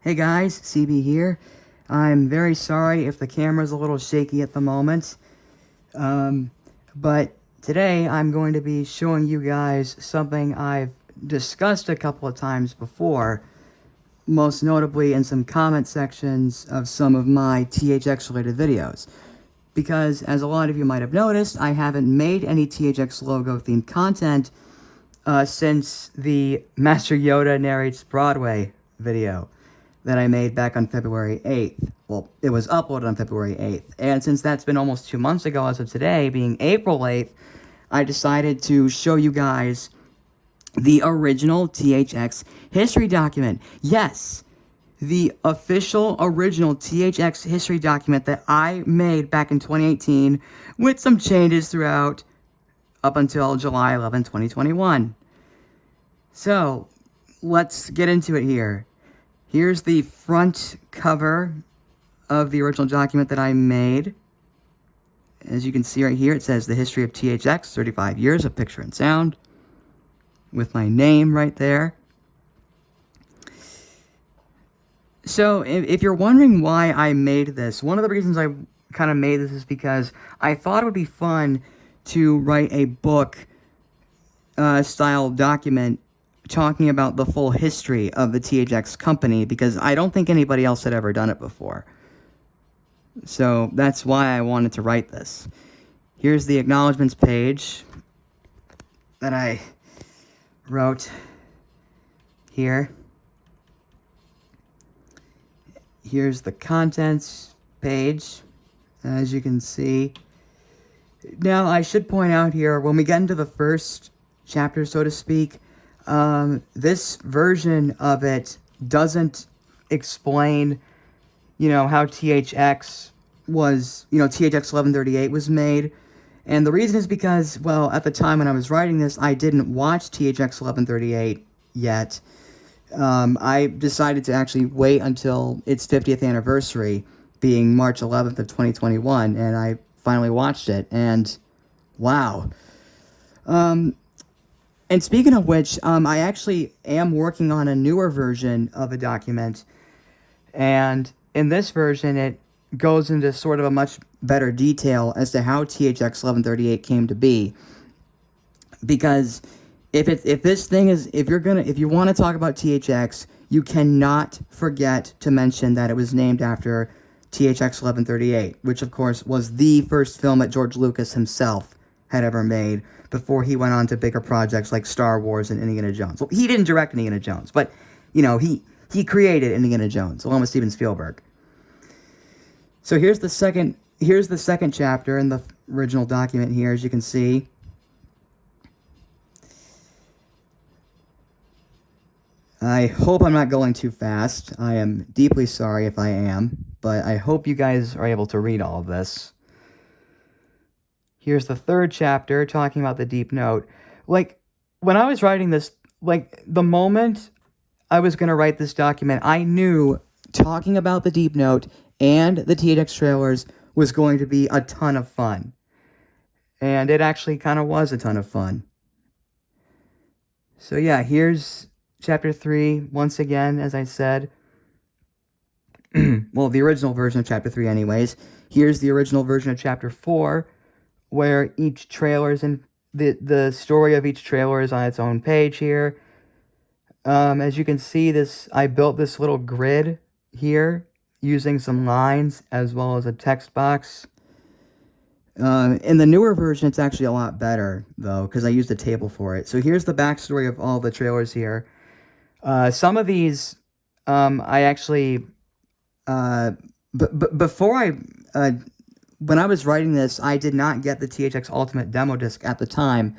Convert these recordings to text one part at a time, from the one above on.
Hey guys, CB here. I'm very sorry if the camera's a little shaky at the moment, um, but today I'm going to be showing you guys something I've discussed a couple of times before, most notably in some comment sections of some of my THX related videos. Because, as a lot of you might have noticed, I haven't made any THX logo themed content since the Master Yoda Narrates Broadway video that I made back on February 8th. Well, it was uploaded on February 8th. And since that's been almost 2 months ago as of today, being April 8th, I decided to show you guys the original THX history document. Yes, the official original THX history document that I made back in 2018 with some changes throughout up until July 11, 2021. So, let's get into it here. Here's the front cover of the original document that I made. As you can see right here, it says the history of THX, 35 years of picture and sound, with my name right there. So, if you're wondering why I made this, one of the reasons I kind of made this is because I thought it would be fun to write a book style document talking about the full history of the THX company, because I don't think anybody else had ever done it before. So that's why I wanted to write this. Here's the acknowledgments page that I wrote here. Here's the contents page, as you can see. Now, I should point out here, when we get into the first chapter, so to speak, this version of it doesn't explain, how THX was, THX 1138 was made. And the reason is because, well, at the time when I was writing this, I didn't watch THX 1138 yet. I decided to actually wait until its 50th anniversary, being March 11th of 2021, and I finally watched it, and wow. And speaking of which, I actually am working on a newer version of a document, and in this version, it goes into sort of a much better detail as to how THX 1138 came to be. Because if you want to talk about THX, you cannot forget to mention that it was named after THX 1138, which of course was the first film that George Lucas himself had ever made before he went on to bigger projects like Star Wars and Indiana Jones. Well, he didn't direct Indiana Jones, but, he created Indiana Jones, along with Steven Spielberg. So here's the second chapter in the original document here, as you can see. I hope I'm not going too fast. I am deeply sorry if I am, but I hope you guys are able to read all of this. Here's the third chapter, talking about the deep note. Like, when I was writing this, the moment I was going to write this document, I knew talking about the deep note and the THX trailers was going to be a ton of fun. And it actually kind of was a ton of fun. So yeah, here's Chapter 3, once again, as I said. Well, the original version of Chapter 3 anyways. Here's the original version of Chapter 4, where each trailer is in the story of each trailer is on its own page here. As you can see, I built this little grid here using some lines as well as a text box. In the newer version, it's actually a lot better, though, because I used a table for it. So here's the backstory of all the trailers here. Some of these, I actually, when I was writing this, I did not get the THX Ultimate demo disc at the time,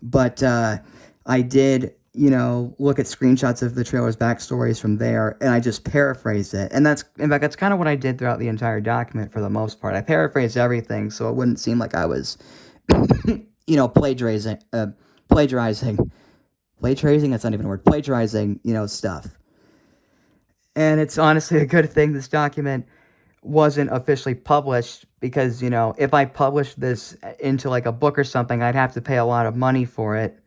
but I did, look at screenshots of the trailer's backstories from there, and I just paraphrased it. And that's kind of what I did throughout the entire document for the most part. I paraphrased everything so it wouldn't seem like I was, plagiarizing. Plagiarizing, that's not even a word. Plagiarizing, stuff. And it's honestly a good thing this document wasn't officially published, because, if I published this into like a book or something, I'd have to pay a lot of money for it.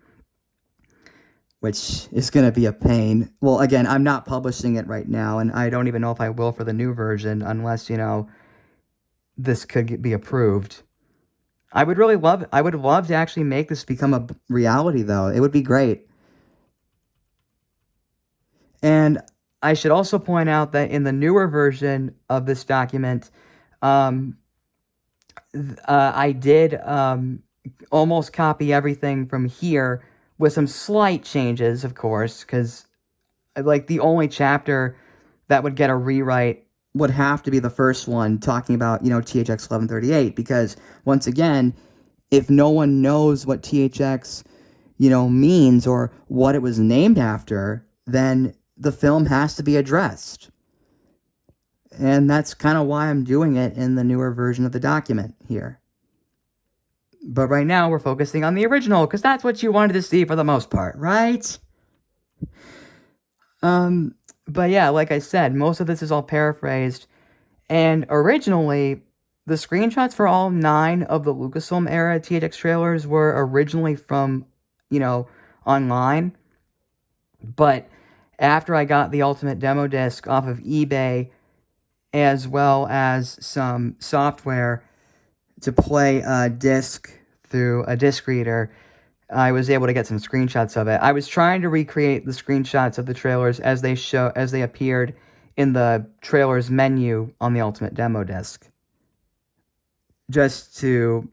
which is going to be a pain. Well, again, I'm not publishing it right now, and I don't even know if I will for the new version unless, this could be approved. I would love to actually make this become a reality, though. It would be great. And I should also point out that in the newer version of this document, I did almost copy everything from here with some slight changes, of course, because like the only chapter that would get a rewrite would have to be the first one talking about, THX 1138, because once again, if no one knows what THX, means or what it was named after, then the film has to be addressed. And that's kind of why I'm doing it in the newer version of the document here. But right now, we're focusing on the original, because that's what you wanted to see for the most part, right? But yeah, like I said, most of this is all paraphrased. And originally, the screenshots for all 9 of the Lucasfilm era THX trailers were originally from, online. But after I got the Ultimate Demo Disc off of eBay, as well as some software to play a disc through a disc reader, I was able to get some screenshots of it. I was trying to recreate the screenshots of the trailers as they appeared in the trailers menu on the Ultimate Demo Disc. Just to,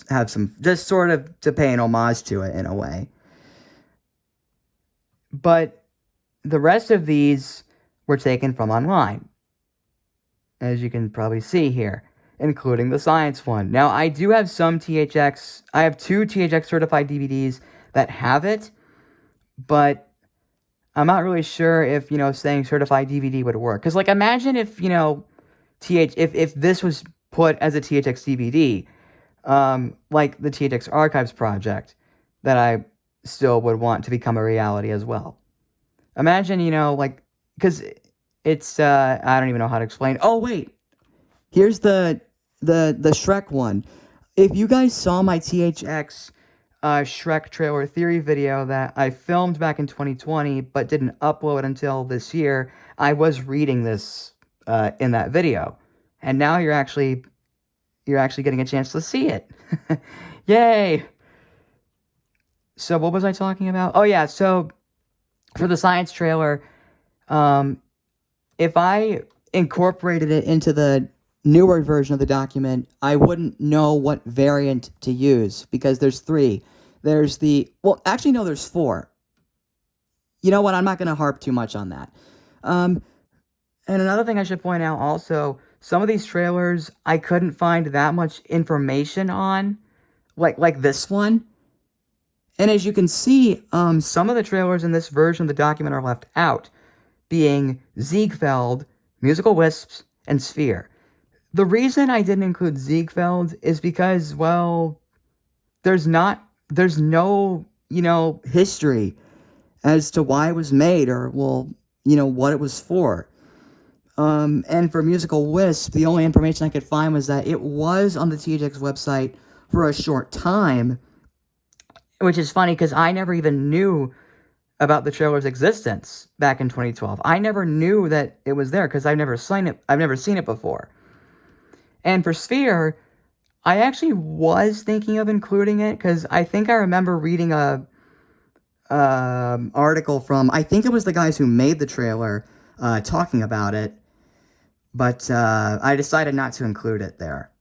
have some, just sort of to pay an homage to it in a way. But the rest of these were taken from online, as you can probably see here, including the science one. Now, I do have some THX, I have 2 THX certified DVDs that have it, but I'm not really sure if, saying certified DVD would work. Because, like, imagine if, if this was put as a THX DVD, like the THX Archives project, that I still would want to become a reality as well. Imagine, because it's, I don't even know how to explain. Oh, wait. Here's the Shrek one. If you guys saw my THX Shrek trailer theory video that I filmed back in 2020, but didn't upload until this year, I was reading this in that video. And now you're actually getting a chance to see it. Yay! So what was I talking about? Oh, yeah, so for the science trailer, if I incorporated it into the newer version of the document, I wouldn't know what variant to use, because there's 3. There's there's 4. You know what? I'm not going to harp too much on that. And another thing I should point out also, some of these trailers I couldn't find that much information on, like this one. And as you can see, some of the trailers in this version of the document are left out, being Ziegfeld, Musical Wisps, and Sphere. The reason I didn't include Ziegfeld is because, well, there's no, history as to why it was made or, well, what it was for. And for Musical Wisp, the only information I could find was that it was on the THX website for a short time, which is funny because I never even knew about the trailer's existence back in 2012. I never knew that it was there because I've never seen it before. And for Sphere, I actually was thinking of including it because I think I remember reading a article from, I think it was the guys who made the trailer, talking about it, but I decided not to include it there.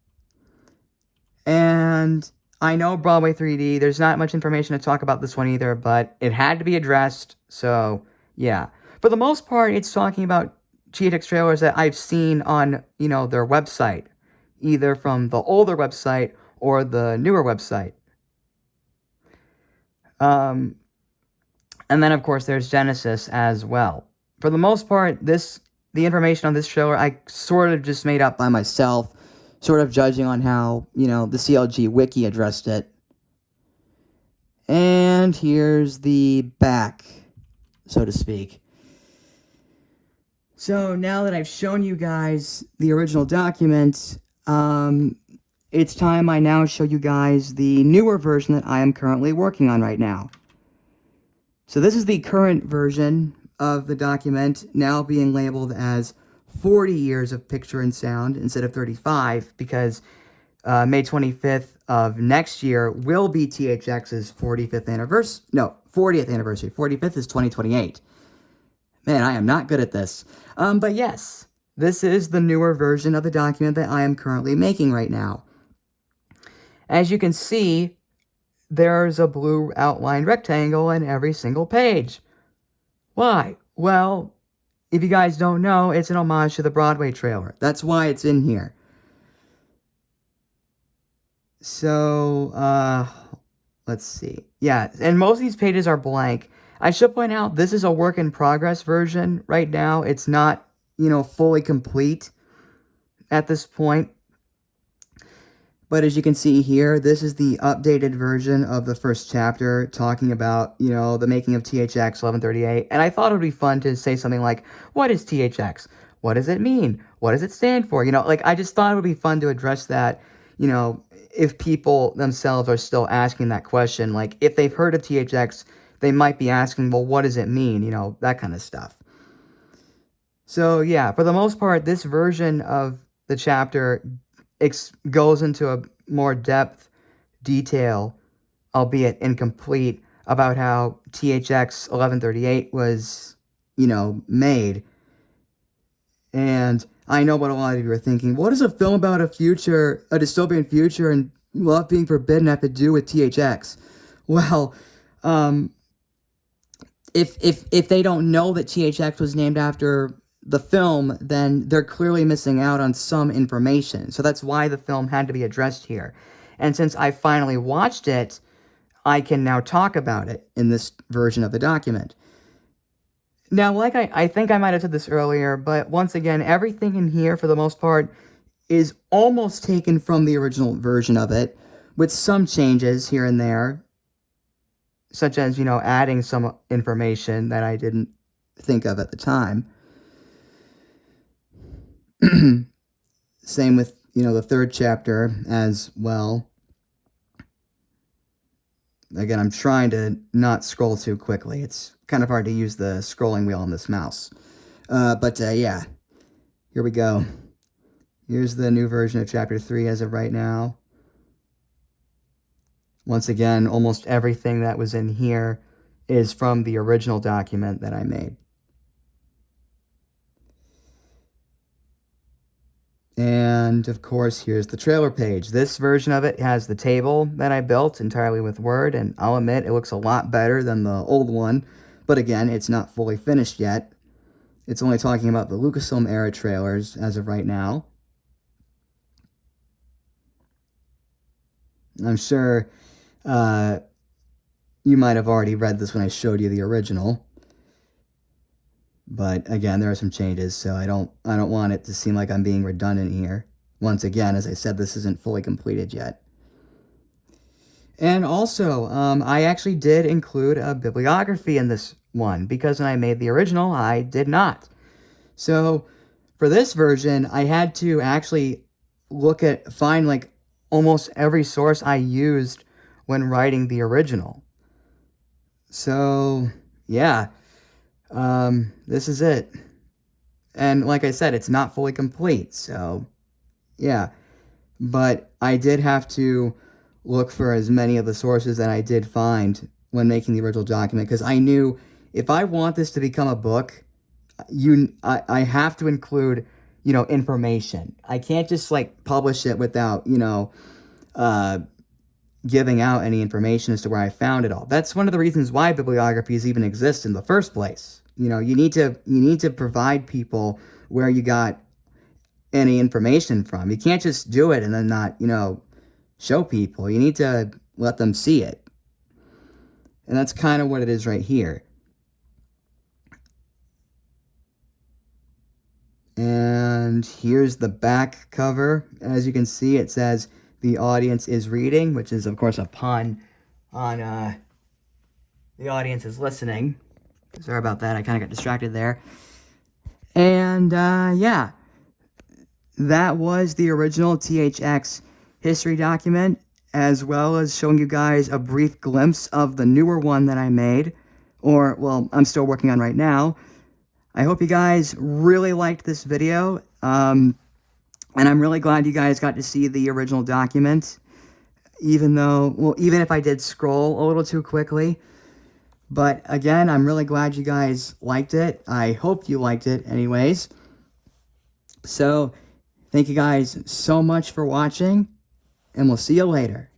And I know Broadway 3D, there's not much information to talk about this one either, but it had to be addressed, so yeah. For the most part, it's talking about THX trailers that I've seen on, their website, either from the older website or the newer website. And then, of course, there's Genesis as well. For the most part, the information on this trailer I sort of just made up by myself, sort of judging on how, the CLG wiki addressed it. And here's the back, so to speak. So now that I've shown you guys the original document, it's time I now show you guys the newer version that I am currently working on right now. So this is the current version of the document, now being labeled as 40 years of picture and sound instead of 35, because May 25th of next year will be THX's 45th anniversary. No, 40th anniversary. 45th is 2028. Man, I am not good at this. But yes, this is the newer version of the document that I am currently making right now. As you can see, there's a blue outlined rectangle in every single page. Why? Well, if you guys don't know, it's an homage to the Broadway trailer. That's why it's in here. So, let's see. Yeah, and most of these pages are blank. I should point out, this is a work in progress version right now. It's not, fully complete at this point. But as you can see here, this is the updated version of the first chapter talking about, the making of THX 1138. And I thought it would be fun to say something like, what is THX? What does it mean? What does it stand for? I just thought it would be fun to address that, if people themselves are still asking that question. Like, if they've heard of THX, they might be asking, well, what does it mean? That kind of stuff. So, yeah, for the most part, this version of the chapter goes into a more depth detail, albeit incomplete, about how THX 1138 was, made. And I know what a lot of you are thinking. What does a film about a dystopian future and love being forbidden have to do with THX? Well, if they don't know that THX was named after the film, then they're clearly missing out on some information. So that's why the film had to be addressed here. And since I finally watched it, I can now talk about it in this version of the document. Now, like I think I might have said this earlier, but once again, everything in here, for the most part, is almost taken from the original version of it, with some changes here and there, such as, adding some information that I didn't think of at the time. Same with, the third chapter as well. Again, I'm trying to not scroll too quickly. It's kind of hard to use the scrolling wheel on this mouse. But yeah, here we go. Here's the new version of chapter 3 as of right now. Once again, almost everything that was in here is from the original document that I made. And, of course, here's the trailer page. This version of it has the table that I built entirely with Word, and I'll admit it looks a lot better than the old one. But again, it's not fully finished yet. It's only talking about the Lucasfilm era trailers as of right now. I'm sure you might have already read this when I showed you the original. But again, there are some changes, so I don't want it to seem like I'm being redundant here. Once again, as I said, this isn't fully completed yet. And also, I actually did include a bibliography in this one, because when I made the original, I did not. So, for this version, I had to actually find like almost every source I used when writing the original. So, yeah. This is it. And like I said, it's not fully complete, so yeah. But I did have to look for as many of the sources that I did find when making the original document, because I knew if I want this to become a book, I have to include, information. I can't just like publish it without, giving out any information as to where I found it all. That's one of the reasons why bibliographies even exist in the first place. You need to provide people where you got any information from. You can't just do it and then not, show people. You need to let them see it. And that's kind of what it is right here. And here's the back cover. As you can see, it says "The audience is reading," which is, of course, a pun on "the audience is listening." Sorry about that. I kind of got distracted there. And, yeah. That was the original THX history document, as well as showing you guys a brief glimpse of the newer one that I made. or, well, I'm still working on right now. I hope you guys really liked this video, and I'm really glad you guys got to see the original document, even if I did scroll a little too quickly. But again, I'm really glad you guys liked it. I hope you liked it anyways. So, thank you guys so much for watching, and we'll see you later.